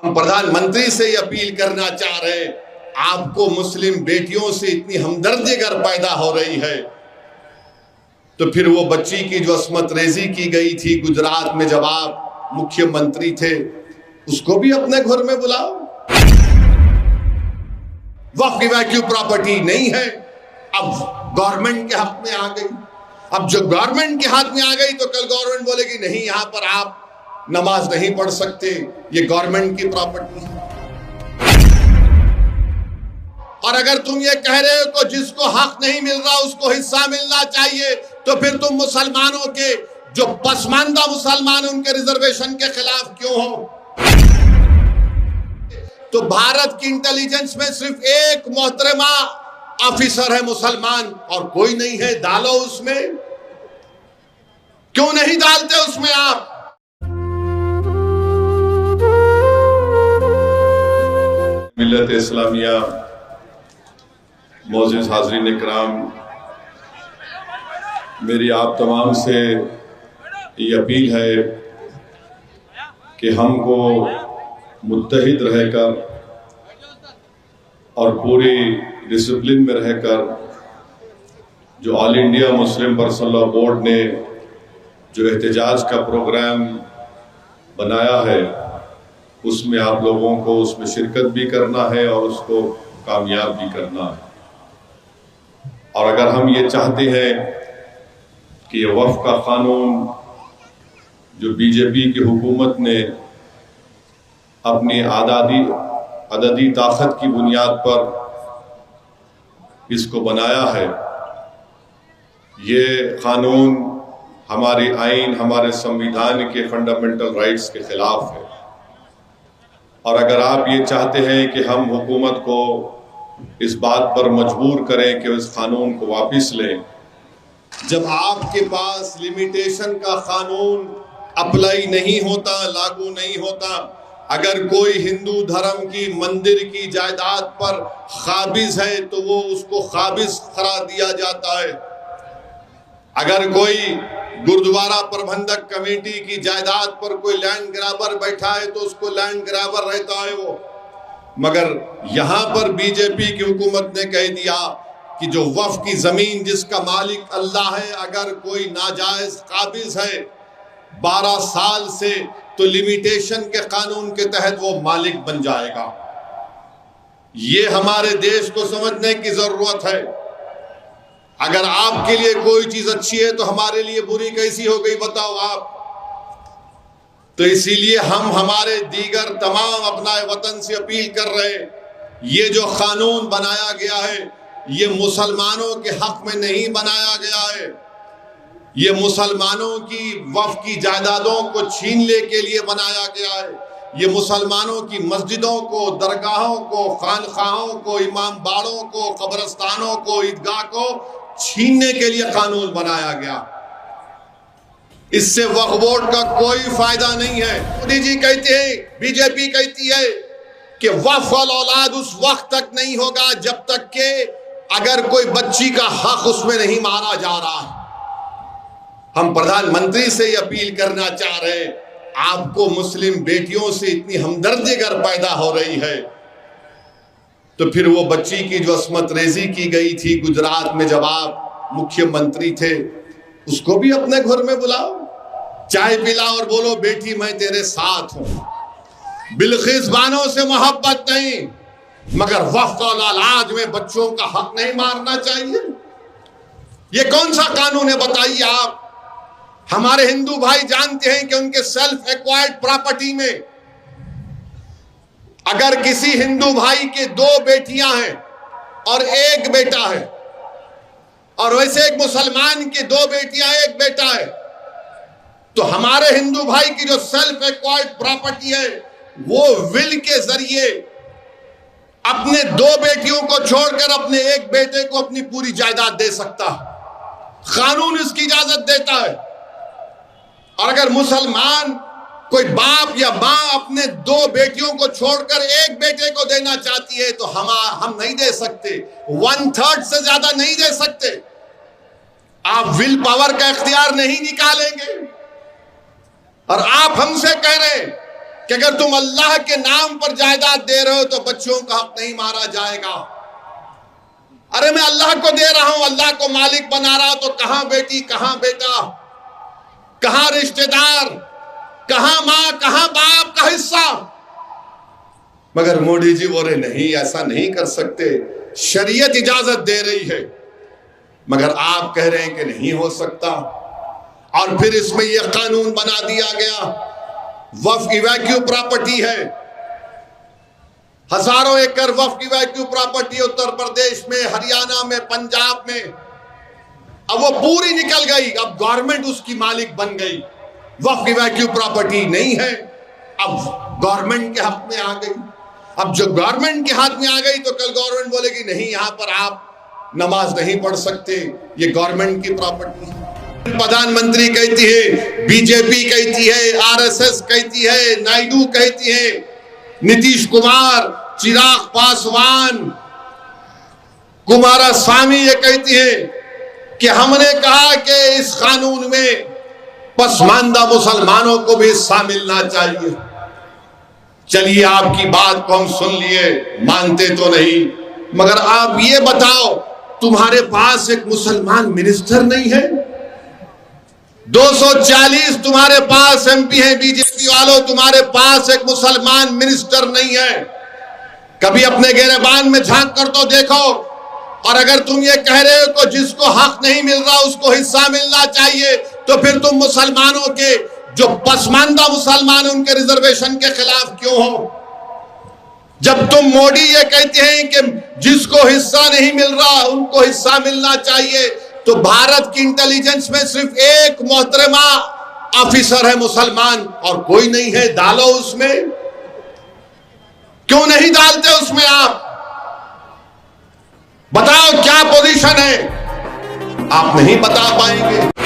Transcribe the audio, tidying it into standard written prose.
हम प्रधानमंत्री से ही अपील करना चाह रहे हैं, आपको मुस्लिम बेटियों से इतनी हमदर्दी अगर पैदा हो रही है तो फिर वो बच्ची की जो अस्मत रेजी की गई थी गुजरात में जब आप मुख्यमंत्री थे, उसको भी अपने घर में बुलाओ। वक्फ की वैक्यू प्रॉपर्टी नहीं है, अब गवर्नमेंट के हाथ में आ गई। अब जो गवर्नमेंट के हाथ में आ गई तो कल गवर्नमेंट बोलेगी नहीं, यहां पर आप नमाज नहीं पढ़ सकते, ये गवर्नमेंट की प्रॉपर्टी है। और अगर तुम ये कह रहे हो तो जिसको हक नहीं मिल रहा उसको हिस्सा मिलना चाहिए, तो फिर तुम मुसलमानों के जो पसमानदा मुसलमान उनके रिजर्वेशन के खिलाफ क्यों हो? तो भारत की इंटेलिजेंस में सिर्फ एक मोहतरमा ऑफिसर है मुसलमान और कोई नहीं है, डालो उसमें। क्यों नहीं डालते उसमें आप? मिल्लत इस्लामिया मोअज़्ज़िज़ हाज़रीन इकराम, मेरी आप तमाम से ये अपील है कि हमको मुत्तहिद रहकर और पूरी डिसिप्लिन में रहकर जो all India Muslim personal law board ने जो एहतजाज का प्रोग्राम बनाया है उसमें आप लोगों को उसमें शिरकत भी करना है और उसको कामयाब भी करना है। और अगर हम ये चाहते हैं कि ये वक्फ का कानून जो बीजेपी की हुकूमत ने अपनी अददी ताकत की बुनियाद पर इसको बनाया है, ये कानून हमारे आइन, हमारे संविधान के फंडामेंटल राइट्स के खिलाफ है। और अगर आप ये चाहते हैं कि हम हुकूमत को इस बात पर मजबूर करें कि इस कानून को वापस लें, जब आपके पास लिमिटेशन का कानून अप्लाई नहीं होता, लागू नहीं होता, अगर कोई हिंदू धर्म की मंदिर की जायदाद पर काबिज है तो वो उसको काबिज करार दिया जाता है। अगर कोई गुरुद्वारा प्रबंधक कमेटी की जायदाद पर कोई लैंड ग्रैबर बैठा है तो उसको लैंड ग्रैबर रहता है वो। मगर यहां पर बीजेपी की हुकूमत ने कह दिया कि जो वक्फ की जमीन जिसका मालिक अल्लाह है, अगर कोई नाजायज काबिज है 12 साल से तो लिमिटेशन के कानून के तहत वो मालिक बन जाएगा। ये हमारे देश को समझने की जरूरत है। अगर आपके लिए कोई चीज अच्छी है तो हमारे लिए बुरी कैसी हो गई बताओ आप? तो इसीलिए हम हमारे दीगर तमाम अपनाए वतन से अपील कर रहे हैं, ये जो कानून बनाया गया है ये मुसलमानों के हक में नहीं बनाया गया है। ये मुसलमानों की वक्फ की जायदादों को छीनने के लिए बनाया गया है। ये मुसलमानों की मस्जिदों को, दरगाहों को, खानखाहों को, इमाम बाड़ों को, कब्रस्तानों को, ईदगाह को छीनने के लिए कानून बनाया गया। इससे वक्फ बोर्ड का कोई फायदा नहीं है। मोदी जी कहते हैं, बीजेपी कहती है कि वक्फ वाल औलाद उस वक्त तक नहीं होगा जब तक के अगर कोई बच्ची का हक उसमें नहीं मारा जा रहा है। हम प्रधानमंत्री से ही अपील करना चाह रहे हैं, आपको मुस्लिम बेटियों से इतनी हमदर्दी अगर पैदा हो रही है तो फिर वो बच्ची की जो अस्मत रेजी की गई थी गुजरात में जब आप मुख्यमंत्री थे, उसको भी अपने घर में बुलाओ, चाय पिलाओ और बोलो बेटी मैं तेरे साथ हूं। बिल्किस बानो से मोहब्बत नहीं, मगर वक्फ और औलाद में बच्चों का हक नहीं मारना चाहिए। ये कौन सा कानून है बताइए आप? हमारे हिंदू भाई जानते हैं कि उनके सेल्फ एक्वायर्ड प्रॉपर्टी में अगर किसी हिंदू भाई के 2 बेटियां हैं और 1 बेटा है, और वैसे एक मुसलमान की 2 बेटियां 1 बेटा है, तो हमारे हिंदू भाई की जो सेल्फ एक्वायर्ड प्रॉपर्टी है वो विल के जरिए अपने 2 बेटियों को छोड़कर अपने 1 बेटे को अपनी पूरी जायदाद दे सकता है। कानून इसकी इजाजत देता है। और अगर मुसलमान कोई बाप या मां अपने 2 बेटियों को छोड़कर 1 बेटे को देना चाहती है तो हम नहीं दे सकते, 1/3 से ज्यादा नहीं दे सकते। आप विल पावर का इख्तियार नहीं निकालेंगे। और आप हमसे कह रहे हैं कि अगर तुम अल्लाह के नाम पर जायदाद दे रहे हो तो बच्चों का हक नहीं मारा जाएगा। अरे मैं अल्लाह को दे रहा हूं, अल्लाह को मालिक बना रहा हूं, तो कहां बेटी, कहां बेटा, कहां रिश्तेदार, कहां मां, कहां बाप का हिस्सा। मगर मोदी जी बोले नहीं, ऐसा नहीं कर सकते, शरीयत इजाजत दे रही है, मगर आप कह रहे हैं कि नहीं हो सकता। और फिर इसमें यह कानून बना दिया गया, वक्फ इवैक्यू प्रॉपर्टी है, हजारों एकड़ वक्फ इवैक्यू प्रॉपर्टी उत्तर प्रदेश में, हरियाणा में, पंजाब में, अब वो पूरी निकल गई, अब गवर्नमेंट उसकी मालिक बन गई। वक्फ इवैक्यू प्रॉपर्टी नहीं है, अब गवर्नमेंट के हाथ में आ गई। अब जो गवर्नमेंट के हाथ में आ गई तो कल गवर्नमेंट बोलेगी नहीं, यहां पर आप नमाज नहीं पढ़ सकते, ये गवर्नमेंट की प्रॉपर्टी है। प्रधानमंत्री कहती है, बीजेपी कहती है, आरएसएस कहती है, नायडू कहती है, नीतीश कुमार, चिराग पासवान, कुमारस्वामी ये कहती है कि हमने कहा कि इस कानून में पसमानदा मुसलमानों को भी हिस्सा मिलना चाहिए। चलिए आपकी बात को हम सुन लिए, मानते तो नहीं, मगर आप ये बताओ तुम्हारे पास एक मुसलमान मिनिस्टर नहीं है? 240 तुम्हारे पास एमपी हैं, बीजेपी वालों तुम्हारे पास एक मुसलमान मिनिस्टर नहीं है। कभी अपने गिरबान में झांक कर तो देखो। और अगर तुम ये कह रहे हो तो जिसको हक नहीं मिल रहा उसको हिस्सा मिलना चाहिए, तो फिर तुम मुसलमानों के जो पसमानदा मुसलमान उनके रिजर्वेशन के खिलाफ क्यों हो? जब तुम मोदी ये कहते हैं कि जिसको हिस्सा नहीं मिल रहा उनको हिस्सा मिलना चाहिए, तो भारत की इंटेलिजेंस में सिर्फ एक मोहतरमा ऑफिसर है मुसलमान और कोई नहीं है। डालो उसमें, क्यों नहीं डालते उसमें? आप बताओ क्या पोजीशन है, आप नहीं बता पाएंगे।